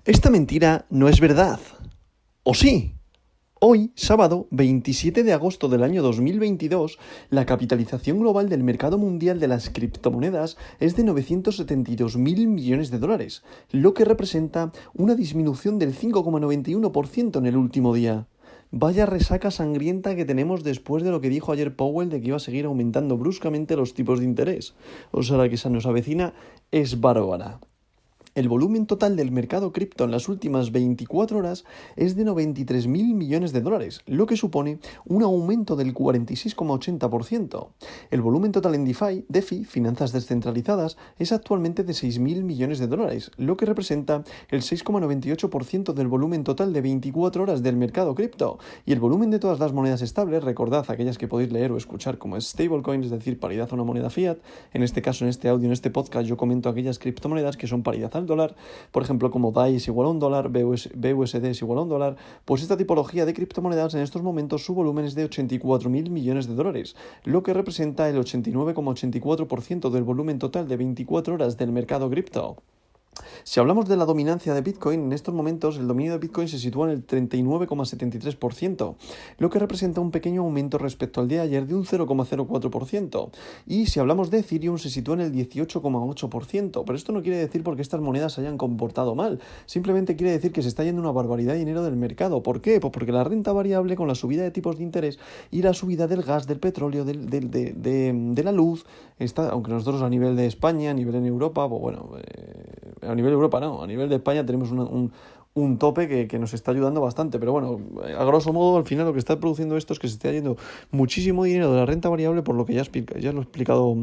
Esta mentira no es verdad. ¿O sí? Hoy, sábado 27 de agosto del año 2022, la capitalización global del mercado mundial de las criptomonedas es de 972.000 millones de dólares, lo que representa una disminución del 5,91% en el último día. Vaya resaca sangrienta que tenemos después de lo que dijo ayer Powell de que iba a seguir aumentando bruscamente los tipos de interés. O sea, la que se nos avecina es bárbara. El volumen total del mercado cripto en las últimas 24 horas es de 93.000 millones de dólares, lo que supone un aumento del 46,80%. El volumen total en DeFi, finanzas descentralizadas, es actualmente de 6.000 millones de dólares, lo que representa el 6,98% del volumen total de 24 horas del mercado cripto. Y el volumen de todas las monedas estables, recordad aquellas que podéis leer o escuchar como stablecoins, es decir, paridad a una moneda fiat. En este caso, en este audio, en este podcast, yo comento aquellas criptomonedas que son paridad al dólar, por ejemplo, como DAI es igual a un dólar, BUSD es igual a un dólar. Pues esta tipología de criptomonedas en estos momentos su volumen es de 84.000 millones de dólares, lo que representa el 89,84% del volumen total de 24 horas del mercado cripto. Si hablamos de la dominancia de Bitcoin, en estos momentos el dominio de Bitcoin se sitúa en el 39,73%, lo que representa un pequeño aumento respecto al día de ayer de un 0,04%. Y si hablamos de Ethereum, se sitúa en el 18,8%, pero esto no quiere decir porque estas monedas se hayan comportado mal, simplemente quiere decir que se está yendo una barbaridad de dinero del mercado. ¿Por qué? Pues porque la renta variable con la subida de tipos de interés y la subida del gas, del petróleo, de la luz, está, aunque nosotros a nivel de España, a nivel en Europa, pues bueno, a nivel de Europa no, a nivel de España tenemos un tope que nos está ayudando bastante, pero bueno, a grosso modo al final lo que está produciendo esto es que se está yendo muchísimo dinero de la renta variable, por lo que ya lo he explicado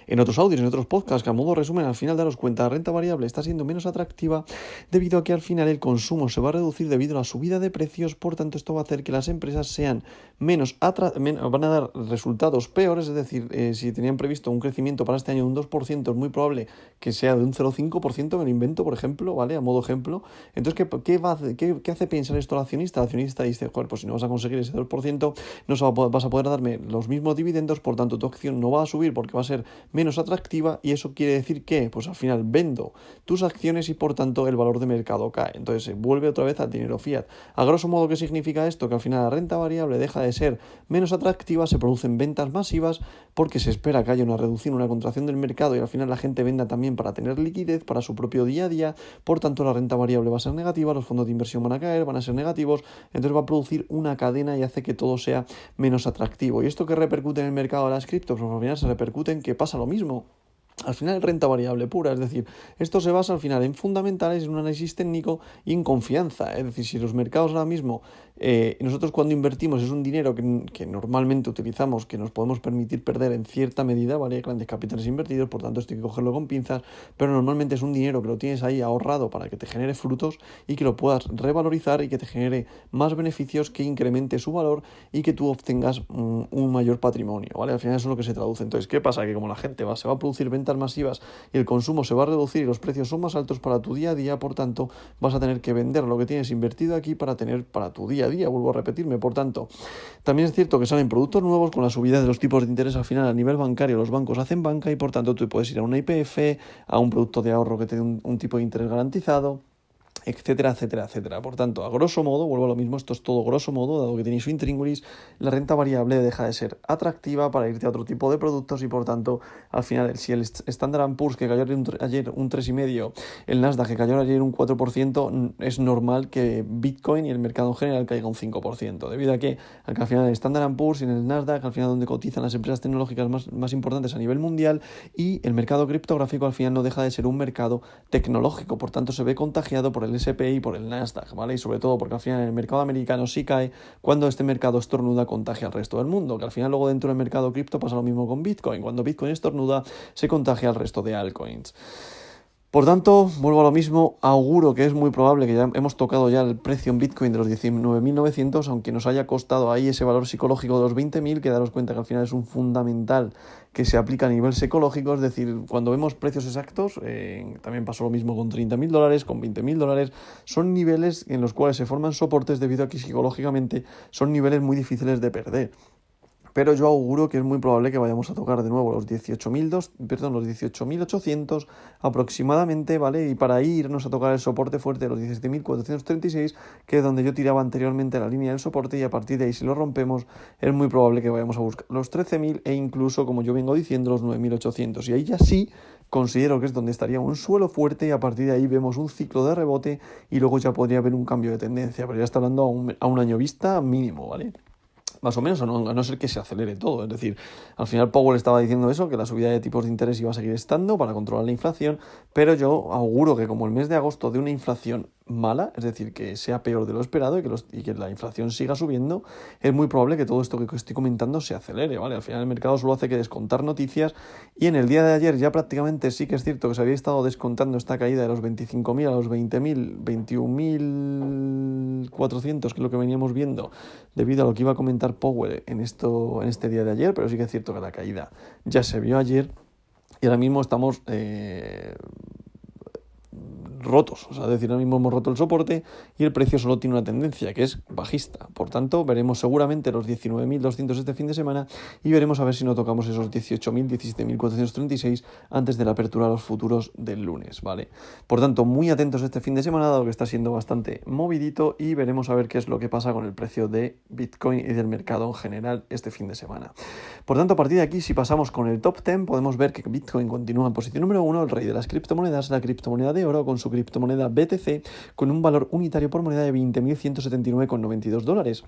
en otros audios, en otros podcasts, que a modo resumen, al final daros cuenta, la renta variable está siendo menos atractiva debido a que al final el consumo se va a reducir debido a la subida de precios. Por tanto, esto va a hacer que las empresas sean van a dar resultados peores, es decir, si tenían previsto un crecimiento para este año de un 2%, es muy probable que sea de un 0,5%, me lo invento, por ejemplo, ¿vale? A modo ejemplo. Entonces, ¿qué hace pensar esto al accionista? El accionista dice, joder, pues si no vas a conseguir ese 2%, no vas a poder darme los mismos dividendos, por tanto, tu acción no va a subir porque va a ser menos atractiva, y eso quiere decir que pues al final vendo tus acciones y por tanto el valor de mercado cae. Entonces se vuelve otra vez al dinero fiat. A grosso modo, ¿qué significa esto? Que al final la renta variable deja de ser menos atractiva, se producen ventas masivas porque se espera que haya una reducción, una contracción del mercado, y al final la gente venda también para tener liquidez para su propio día a día. Por tanto, la renta variable va a ser negativa, los fondos de inversión van a caer, van a ser negativos, entonces va a producir una cadena y hace que todo sea menos atractivo. ¿Y esto qué repercute en el mercado de las criptos? Pues al final se repercute en que pasa lo mismo. Al final es renta variable pura, es decir, esto se basa al final en fundamentales, en un análisis técnico y en confianza. Es decir, si los mercados ahora mismo, nosotros cuando invertimos es un dinero que normalmente utilizamos, que nos podemos permitir perder en cierta medida, ¿vale? Grandes capitales invertidos, por tanto esto hay que cogerlo con pinzas, pero normalmente es un dinero que lo tienes ahí ahorrado para que te genere frutos y que lo puedas revalorizar y que te genere más beneficios, que incremente su valor y que tú obtengas un mayor patrimonio, ¿vale? Al final eso es lo que se traduce. Entonces, ¿qué pasa? Que como la gente se va a producir ventas masivas y el consumo se va a reducir y los precios son más altos para tu día a día, por tanto vas a tener que vender lo que tienes invertido aquí para tener para tu día a día, vuelvo a repetirme. Por tanto, también es cierto que salen productos nuevos con la subida de los tipos de interés. Al final a nivel bancario los bancos hacen banca y por tanto tú puedes ir a una YPF, a un producto de ahorro que te dé un tipo de interés garantizado, etcétera, etcétera, etcétera. Por tanto, a grosso modo, vuelvo a lo mismo, esto es todo grosso modo, dado que tenéis su intríngulis, la renta variable deja de ser atractiva para irte a otro tipo de productos y por tanto, al final, si el Standard & Poor's que cayó ayer un 3,5%, el Nasdaq que cayó ayer un 4%, es normal que Bitcoin y el mercado en general caiga un 5%, debido a que al final el Standard & Poor's y en el Nasdaq, al final donde cotizan las empresas tecnológicas más importantes a nivel mundial, y el mercado criptográfico al final no deja de ser un mercado tecnológico, por tanto se ve contagiado por el S&P y por el Nasdaq, ¿vale? Y sobre todo porque al final el mercado americano sí cae cuando este mercado estornuda, contagia al resto del mundo, que al final luego dentro del mercado cripto pasa lo mismo con Bitcoin. Cuando Bitcoin estornuda, se contagia al resto de altcoins. Por tanto, vuelvo a lo mismo, auguro que es muy probable que ya hemos tocado ya el precio en Bitcoin de los 19.900, aunque nos haya costado ahí ese valor psicológico de los 20.000, que daros cuenta que al final es un fundamental que se aplica a nivel psicológico, es decir, cuando vemos precios exactos, también pasó lo mismo con $30.000, con $20.000, son niveles en los cuales se forman soportes debido a que psicológicamente son niveles muy difíciles de perder. pero yo auguro que es muy probable que vayamos a tocar de nuevo los 18.800 aproximadamente, ¿vale? Y para ahí irnos a tocar el soporte fuerte de los 17.436, que es donde yo tiraba anteriormente la línea del soporte, y a partir de ahí, si lo rompemos, es muy probable que vayamos a buscar los 13.000 e incluso, como yo vengo diciendo, los 9.800. Y ahí ya sí considero que es donde estaría un suelo fuerte, y a partir de ahí vemos un ciclo de rebote y luego ya podría haber un cambio de tendencia, pero ya está hablando a un año vista mínimo, ¿vale? Más o menos, a no ser que se acelere todo. Es decir, al final Powell estaba diciendo eso, que la subida de tipos de interés iba a seguir estando para controlar la inflación, pero yo auguro que como el mes de agosto de una inflación mala, es decir, que sea peor de lo esperado y que la inflación siga subiendo, es muy probable que todo esto que estoy comentando se acelere, ¿vale? Al final el mercado solo hace que descontar noticias, y en el día de ayer ya prácticamente sí que es cierto que se había estado descontando esta caída de los 25.000 a los 20.000, 21.400, que es lo que veníamos viendo, debido a lo que iba a comentar Powell en este día de ayer, pero sí que es cierto que la caída ya se vio ayer y ahora mismo estamos rotos, o sea, es decir, ahora mismo hemos roto el soporte y el precio solo tiene una tendencia, que es bajista. Por tanto, veremos seguramente los 19.200 este fin de semana y veremos a ver si no tocamos esos 18.000, 17.436 antes de la apertura a los futuros del lunes, ¿vale? Por tanto, muy atentos este fin de semana, dado que está siendo bastante movidito, y veremos a ver qué es lo que pasa con el precio de Bitcoin y del mercado en general este fin de semana. Por tanto, a partir de aquí, si pasamos con el top 10, podemos ver que Bitcoin continúa en posición número 1, el rey de las criptomonedas, la criptomoneda de oro, con su criptomoneda BTC, con un valor unitario por moneda de 20.179,92 dólares,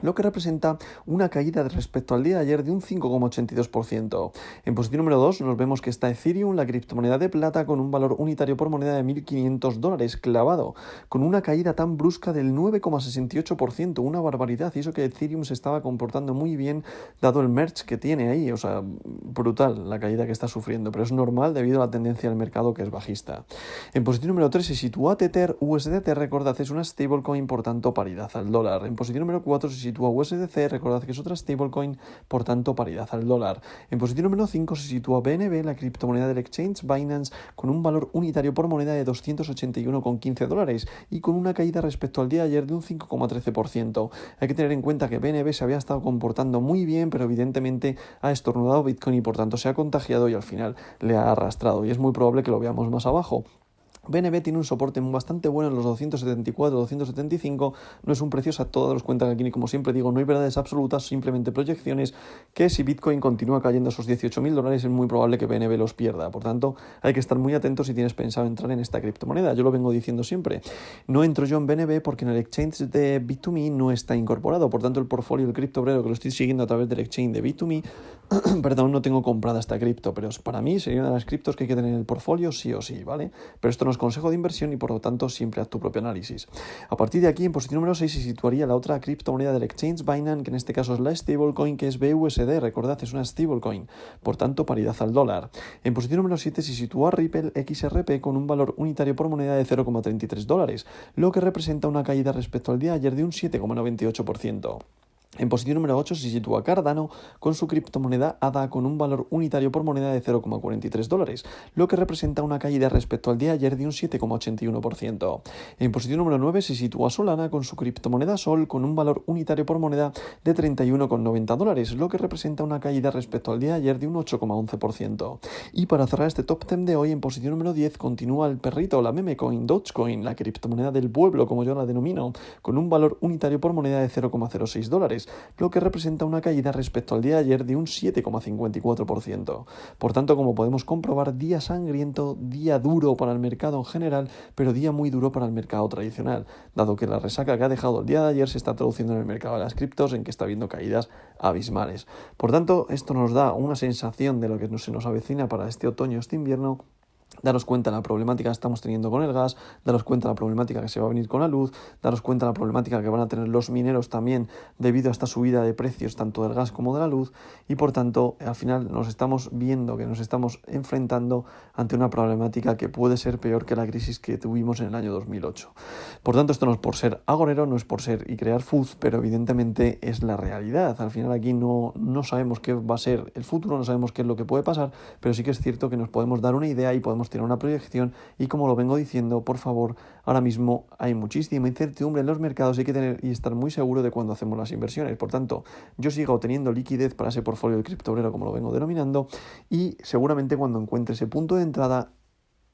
lo que representa una caída respecto al día de ayer de un 5,82%. En posición número 2 nos vemos que está Ethereum, la criptomoneda de plata, con un valor unitario por moneda de 1.500 dólares clavado, con una caída tan brusca del 9,68%, una barbaridad, y eso que Ethereum se estaba comportando muy bien dado el merge que tiene ahí, o sea, brutal la caída que está sufriendo, pero es normal debido a la tendencia del mercado que es bajista. En posición número 3 se sitúa Tether USDT, recordad, es una stablecoin, por tanto paridad al dólar. En posición número 4 se sitúa USDC, recordad que es otra stablecoin, por tanto paridad al dólar. En posición número 5 se sitúa BNB, la criptomoneda del exchange Binance, con un valor unitario por moneda de 281,15 dólares y con una caída respecto al día de ayer de un 5,13%. Hay que tener en cuenta que BNB se había estado comportando muy bien, pero evidentemente ha estornudado Bitcoin y por tanto se ha contagiado y al final le ha arrastrado, y es muy probable que lo veamos más abajo. BNB tiene un soporte bastante bueno en los 274, 275, no es un precio exacto, daros cuenta que aquí, como siempre digo, no hay verdades absolutas, simplemente proyecciones, que si Bitcoin continúa cayendo esos 18.000 dólares es muy probable que BNB los pierda. Por tanto, hay que estar muy atentos si tienes pensado entrar en esta criptomoneda. Yo lo vengo diciendo siempre, no entro yo en BNB porque en el exchange de Bit2Me no está incorporado, por tanto el portfolio del criptobrero que lo estoy siguiendo a través del exchange de Bit2Me, perdón, no tengo comprada esta cripto, pero para mí sería una de las criptos que hay que tener en el portfolio sí o sí, ¿vale? Pero esto no es consejo de inversión y por lo tanto siempre haz tu propio análisis. A partir de aquí, en posición número 6 se situaría la otra criptomoneda del exchange Binance, que en este caso es la stablecoin, que es BUSD, recordad, es una stablecoin, por tanto paridad al dólar. En posición número 7 se sitúa Ripple XRP con un valor unitario por moneda de 0,33 dólares, lo que representa una caída respecto al día de ayer de un 7,98%. En posición número 8 se sitúa Cardano con su criptomoneda ADA con un valor unitario por moneda de 0,43 dólares, lo que representa una caída respecto al día de ayer de un 7,81%. En posición número 9 se sitúa Solana con su criptomoneda Sol con un valor unitario por moneda de 31,90 dólares, lo que representa una caída respecto al día de ayer de un 8,11%. Y para cerrar este top 10 de hoy, en posición número 10 continúa el perrito, la meme coin Dogecoin, la criptomoneda del pueblo, como yo la denomino, con un valor unitario por moneda de 0,06 dólares, lo que representa una caída respecto al día de ayer de un 7,54%. Por tanto, como podemos comprobar, día sangriento, día duro para el mercado en general, pero día muy duro para el mercado tradicional, dado que la resaca que ha dejado el día de ayer se está traduciendo en el mercado de las criptos, en que está habiendo caídas abismales. Por tanto, esto nos da una sensación de lo que se nos avecina para este otoño, este invierno. Daros cuenta de la problemática que estamos teniendo con el gas, daros cuenta de la problemática que se va a venir con la luz, daros cuenta de la problemática que van a tener los mineros también debido a esta subida de precios tanto del gas como de la luz, y por tanto al final nos estamos viendo que nos estamos enfrentando ante una problemática que puede ser peor que la crisis que tuvimos en el año 2008. Por tanto, esto no es por ser agorero, no es por ser y crear fuzz, pero evidentemente es la realidad. Al final aquí no sabemos qué va a ser el futuro, no sabemos qué es lo que puede pasar, pero sí que es cierto que nos podemos dar una idea y podemos podemos tener una proyección y como lo vengo diciendo, por favor, ahora mismo hay muchísima incertidumbre en los mercados y hay que tener y estar muy seguro de cuando hacemos las inversiones. Por tanto, yo sigo teniendo liquidez para ese portfolio de criptobrero, como lo vengo denominando, y seguramente cuando encuentre ese punto de entrada,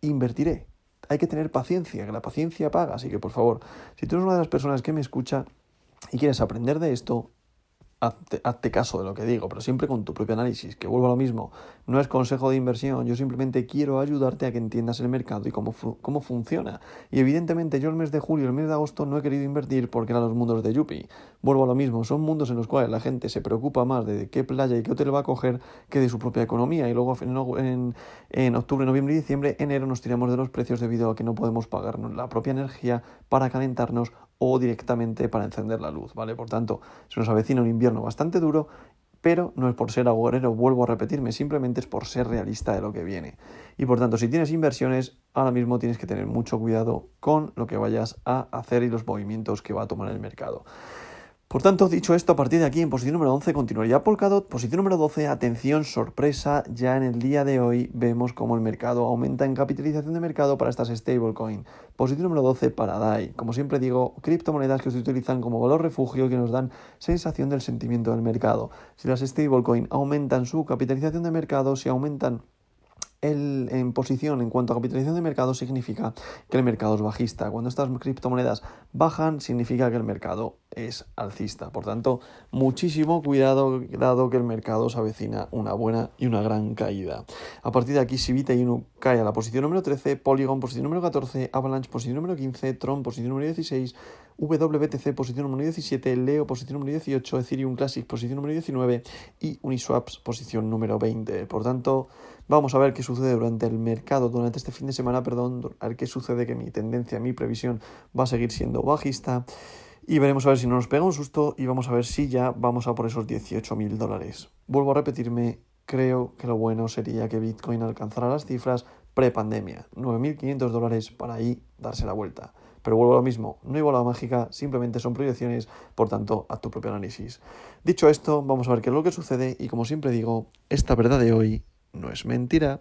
invertiré. Hay que tener paciencia, que la paciencia paga, así que por favor, si tú eres una de las personas que me escucha y quieres aprender de esto, hazte caso de lo que digo, pero siempre con tu propio análisis, que vuelvo a lo mismo, no es consejo de inversión, yo simplemente quiero ayudarte a que entiendas el mercado y cómo funciona. Y evidentemente yo el mes de julio, el mes de agosto no he querido invertir porque eran los mundos de Yuppie. Vuelvo a lo mismo, son mundos en los cuales la gente se preocupa más de qué playa y qué hotel va a coger que de su propia economía. Y luego en octubre, noviembre y diciembre, enero nos tiramos de los precios debido a que no podemos pagarnos la propia energía para calentarnos o directamente para encender la luz, ¿vale? Por tanto, se nos avecina un invierno bastante duro, pero no es por ser agorero, vuelvo a repetirme, simplemente es por ser realista de lo que viene. Y por tanto, si tienes inversiones, ahora mismo tienes que tener mucho cuidado con lo que vayas a hacer y los movimientos que va a tomar el mercado. Por tanto, dicho esto, a partir de aquí, en posición número 11 continuaría Polkadot. Posición número 12, atención, sorpresa, ya en el día de hoy vemos cómo el mercado aumenta en capitalización de mercado para estas stablecoin. Posición número 12 para DAI. Como siempre digo, criptomonedas que se utilizan como valor refugio y que nos dan sensación del sentimiento del mercado. Si las stablecoin aumentan su capitalización de mercado, si aumentan en posición en cuanto a capitalización de mercado, significa que el mercado es bajista. Cuando estas criptomonedas bajan, significa que el mercado es alcista. Por tanto, muchísimo cuidado, dado que el mercado se avecina una buena y una gran caída. A partir de aquí, Shibata Inu cae a la posición número 13, Polygon posición número 14, Avalanche posición número 15, Tron posición número 16, WBTC posición número 17, Leo posición número 18, Ethereum Classic posición número 19 y Uniswaps posición número 20. Por tanto, vamos a ver qué sucede durante el mercado, durante este fin de semana, a ver qué sucede, que mi tendencia, mi previsión va a seguir siendo bajista. Y veremos a ver si no nos pega un susto y vamos a ver si ya vamos a por esos $18.000. Vuelvo a repetirme, creo que lo bueno sería que Bitcoin alcanzara las cifras prepandemia, $9.500 para ahí darse la vuelta. Pero vuelvo a lo mismo, no hay bola mágica, simplemente son proyecciones, por tanto, haz tu propio análisis. Dicho esto, vamos a ver qué es lo que sucede y como siempre digo, esta verdad de hoy no es mentira.